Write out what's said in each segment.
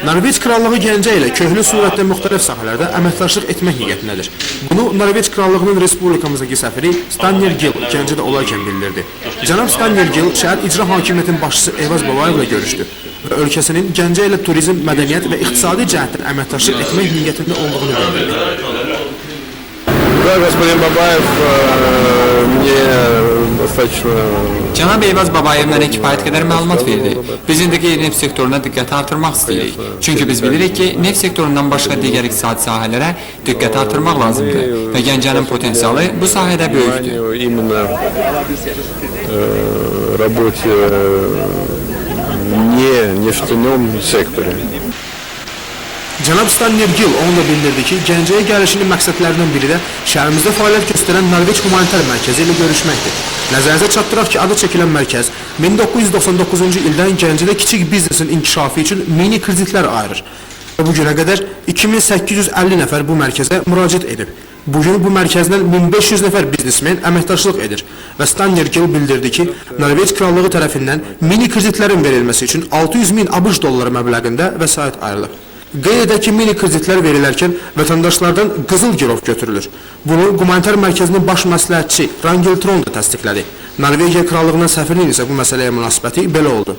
Norveç Krallığı Gəncə ilə köhnə surətdə müxtəlif sahələrdə əməkdaşlıq etmək niyyətindədir. Bunu Norveç Krallığının Respublikamızdakı səfiri Stanley Gill Gəncədə olarkən bildirdi. Cənab Stanley Gill şəhər icra hakimiyyətinin başçısı Eyvaz Babayevlə görüşdü və ölkəsinin Gəncə ilə turizm, mədəniyyət və iqtisadi cəhətdən əməkdaşlıq etmək niyyətində olduğunu bildirdi. Да, господин Бабаев мне достаточно... Cənab Eyvaz Babayev mənə kifayət qədər məlumat verdi. Biz indiki neft sektoruna diqqət artırmaq istəyirik. Çünki biz bilirik ki, neft sektorundan başqa digər iqtisadi sahələrə diqqət artırmaq lazımdır və Gəncənin potensialı bu sahədə böyükdür. Именно работе не нефтяном секторе. Cənab Stanley Gill onunla bildirdi ki, Gəncəyə gəlişinin məqsədlərindən biri də şəhərimizdə fəaliyyət göstərən Norveç Humanitar Mərkəzi ilə görüşməkdir. Nəzərinizə çatdıraq ki, adı çəkilən mərkəz 1999-cu ildən Gəncədə kiçik biznesin inkişafı üçün mini kreditlər ayırır. Və bu günə qədər 2850 nəfər bu mərkəzə müraciət edib. Bugün bu mərkəzdən 1500 nəfər biznesmen əməkdaşlıq edir və Stanley Gill bildirdi ki, Norveç Krallığı tərəfindən mini kreditlərin verilməsi üçün 600.000 ABŞ dolları məbləğində vəsait ayrılıb. Qeyd edək ki, mini kreditlər verilərkən vətəndaşlardan qızıl girov götürülür. Bunu Humanitar Mərkəzinin baş məsləhətçi Rangel Tron da təsdiqlədi. Norvegiya Krallığının səfirinin isə bu məsələyə münasibəti belə oldu.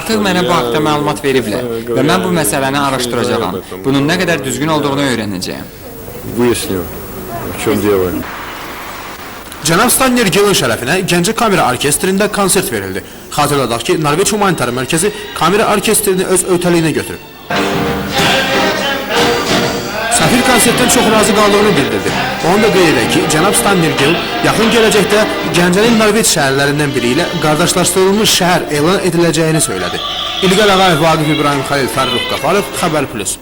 Artıq mənə bu haqda məlumat veriblər və mən bu məsələni araşdıracağam. Bunun nə qədər düzgün olduğunu öyrənəcəyəm. Cənab Stanley Gill'in şərəfinə Gəncə Kamera Orkestrində konsert verildi. Xatırladaq ki, Norveç Humanitar Mərkəzi Kamera Orkestrini öz öhdəliyinə götürüb. Səfir konsertdən çox razı qaldığını bildirdi. Onu da qeyd edək ki, Cənab Stanley Gill yaxın gələcəkdə Gəncənin Norveç şəhərlərindən biri ilə qardaşlaşdırılmış şəhər elan ediləcəyini söylədi. İlqar Ağayev, Vaqif İbrahim Xəlil, Fərruh Qafarov, Xəbər Plus.